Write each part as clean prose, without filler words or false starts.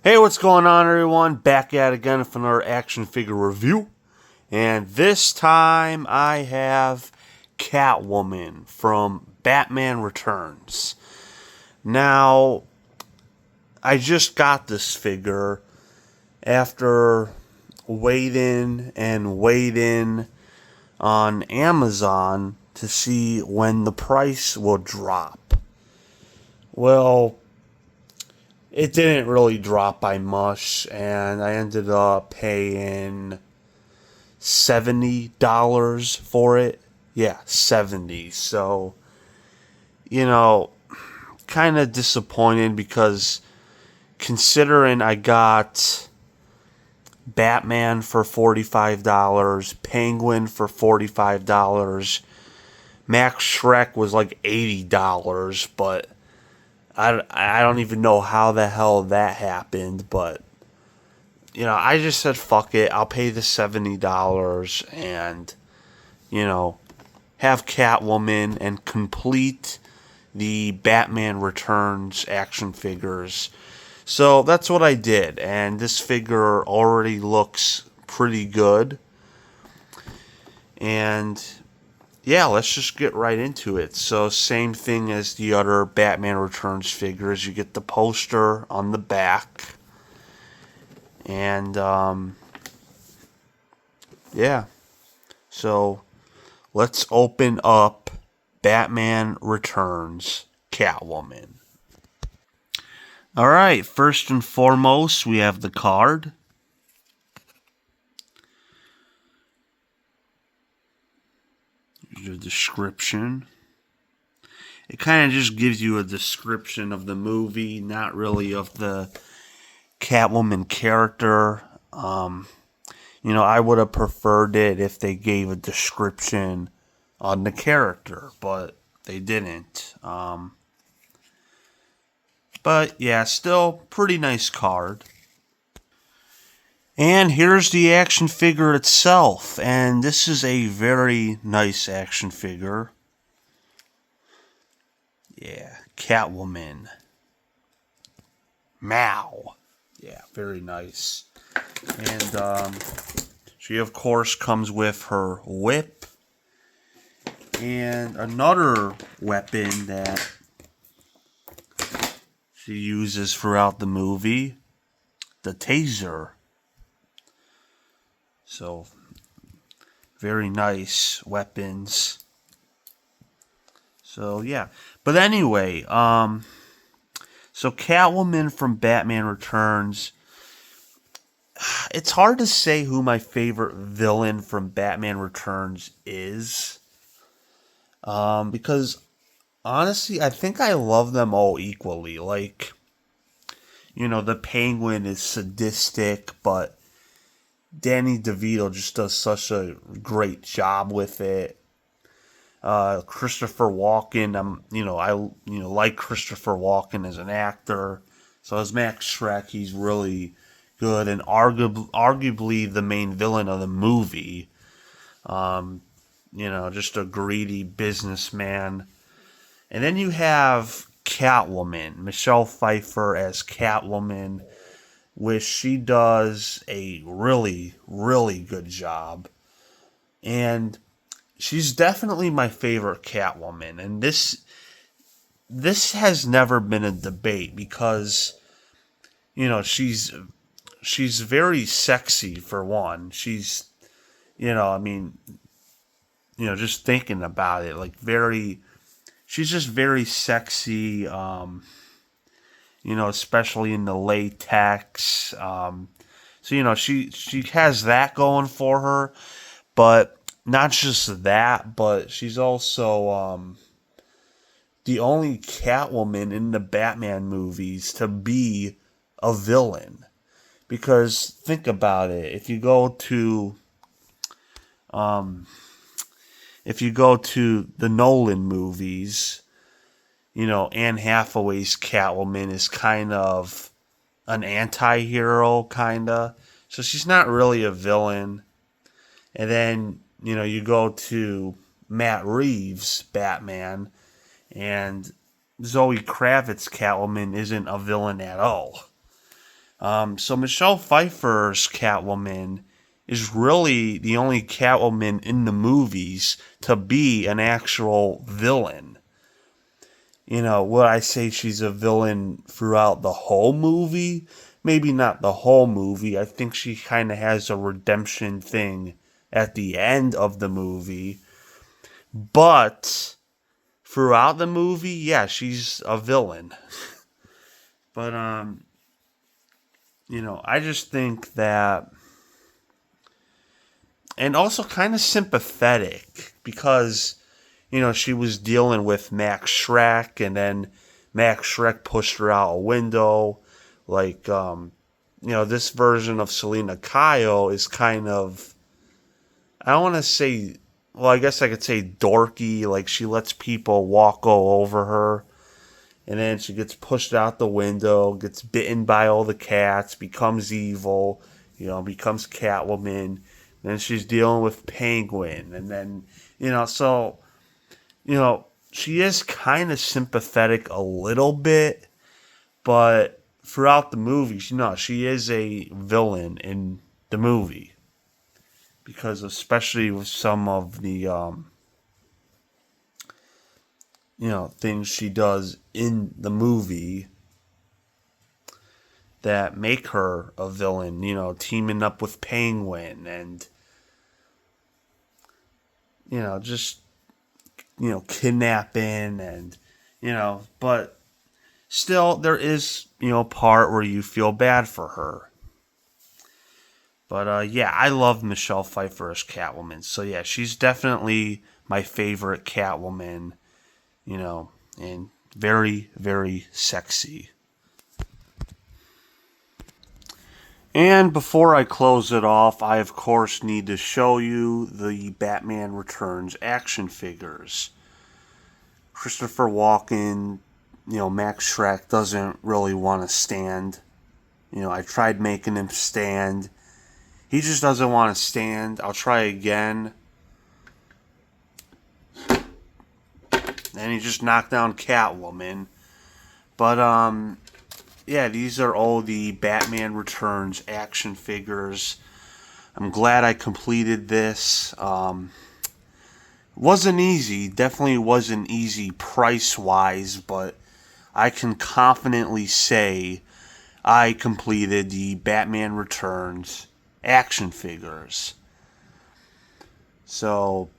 Hey, what's going on, everyone? Back at it again for another action figure review. And this time I have Catwoman from Batman Returns. Now, I just got this figure after waiting on Amazon to see when the price will drop. Well, it didn't really drop by much, and I ended up paying $70 for it. Yeah, 70. So, you know, kind of disappointed because considering I got Batman for $45, Penguin for $45, Max Shrek was like $80, but I don't even know how the hell that happened, but I just said fuck it. I'll pay the $70 and have Catwoman and complete the Batman Returns action figures. So that's what I did, and this figure already looks pretty good. And yeah, let's just get right into it. So same thing as the other Batman Returns figures. You get the poster on the back. And yeah, so let's open up Batman Returns Catwoman. All right, first and foremost, we have the card. Here's the description. It kind of just gives you a description of the movie, not really of the Catwoman character. I would have preferred it if they gave a description on the character, but they didn't. But yeah, still pretty nice card. And here's the action figure itself, and this is a very nice action figure. Yeah, Catwoman. Meow. Yeah, very nice. And she, of course, comes with her whip and another weapon that she uses throughout the movie, the taser. So, very nice weapons. So, yeah. But anyway, so Catwoman from Batman Returns. It's hard to say who my favorite villain from Batman Returns is. Because honestly, I think I love them all equally. Like, the Penguin is sadistic, but Danny DeVito just does such a great job with it. Christopher Walken, I like Christopher Walken as an actor. So as Max Shrek, he's really good and arguably the main villain of the movie. Just a greedy businessman. And then you have Catwoman, Michelle Pfeiffer as Catwoman, which she does a really, really good job. And she's definitely my favorite Catwoman. And this has never been a debate because, she's very sexy for one. She's, just thinking about it, like she's just very sexy, especially in the latex. So, she has that going for her, but not just that, but she's also the only Catwoman in the Batman movies to be a villain. Because think about it, if you go to the Nolan movies, Anne Hathaway's Catwoman is kind of an anti-hero, kinda. So she's not really a villain. And then, you go to Matt Reeves' Batman, and Zoe Kravitz's Catwoman isn't a villain at all. So Michelle Pfeiffer's Catwoman is really the only Catwoman in the movies to be an actual villain. Would I say she's a villain throughout the whole movie? Maybe not the whole movie. I think she kind of has a redemption thing at the end of the movie. But throughout the movie, yeah, she's a villain. But I just think that, and also kind of sympathetic because she was dealing with Max Shrek, and then Max Shrek pushed her out a window. Like, this version of Selena Kyle is kind of, I don't want to say, well, I guess I could say dorky. Like, she lets people walk all over her, and then she gets pushed out the window, gets bitten by all the cats, becomes evil, becomes Catwoman. And then she's dealing with Penguin, and then, so she is kind of sympathetic a little bit, but throughout the movie, she is a villain in the movie. Because especially with some of the, things she does in the movie that make her a villain, teaming up with Penguin and, just kidnapping and, but still there is, part where you feel bad for her. But yeah, I love Michelle Pfeiffer as Catwoman. So yeah, she's definitely my favorite Catwoman, and very, very sexy. And before I close it off, I of course need to show you the Batman Returns action figures. Christopher Walken, Max Shrek doesn't really want to stand. I tried making him stand. He just doesn't want to stand. I'll try again. And he just knocked down Catwoman. But, yeah, these are all the Batman Returns action figures. I'm glad I completed this. Wasn't easy. Definitely wasn't easy price-wise, but I can confidently say I completed the Batman Returns action figures. So,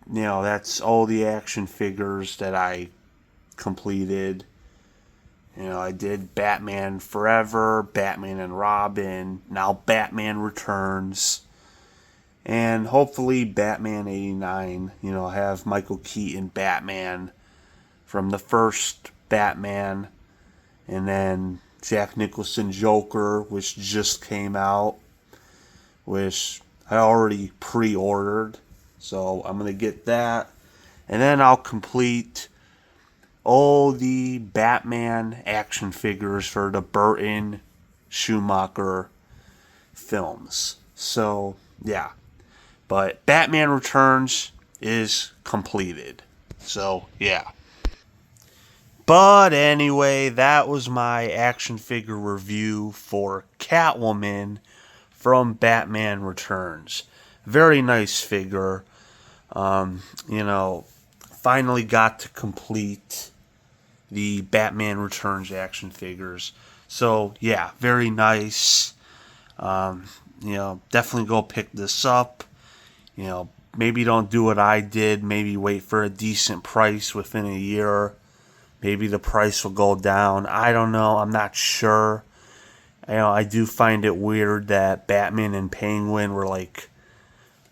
that's all the action figures that I completed. I did Batman Forever, Batman and Robin, now Batman Returns, and hopefully Batman 89. Have Michael Keaton Batman from the first Batman, and then Jack Nicholson Joker, which just came out, which I already pre-ordered, so I'm going to get that. And then I'll complete all the Batman action figures for the Burton Schumacher films. So, yeah. But Batman Returns is completed. So, yeah. But anyway, that was my action figure review for Catwoman from Batman Returns. Very nice figure. Finally got to complete the Batman Returns action figures. So, yeah, very nice. Definitely go pick this up. Maybe don't do what I did. Maybe wait for a decent price within a year. Maybe the price will go down. I don't know. I'm not sure. I do find it weird that Batman and Penguin were like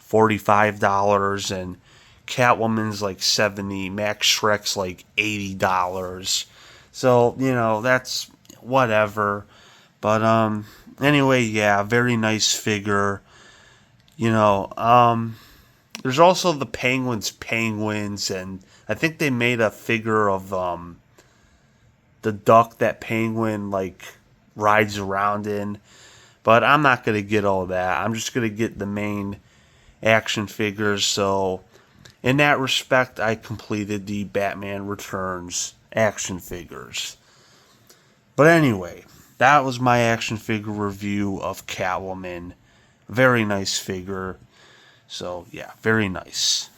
$45 and Catwoman's like $70. Max Shrek's like $80. So, that's whatever. But anyway, yeah, very nice figure. There's also the Penguins, and I think they made a figure of the duck that Penguin like rides around in. But I'm not gonna get all that. I'm just gonna get the main action figures. So in that respect, I completed the Batman Returns action figures. But anyway, that was my action figure review of Catwoman. Very nice figure. So, yeah, very nice.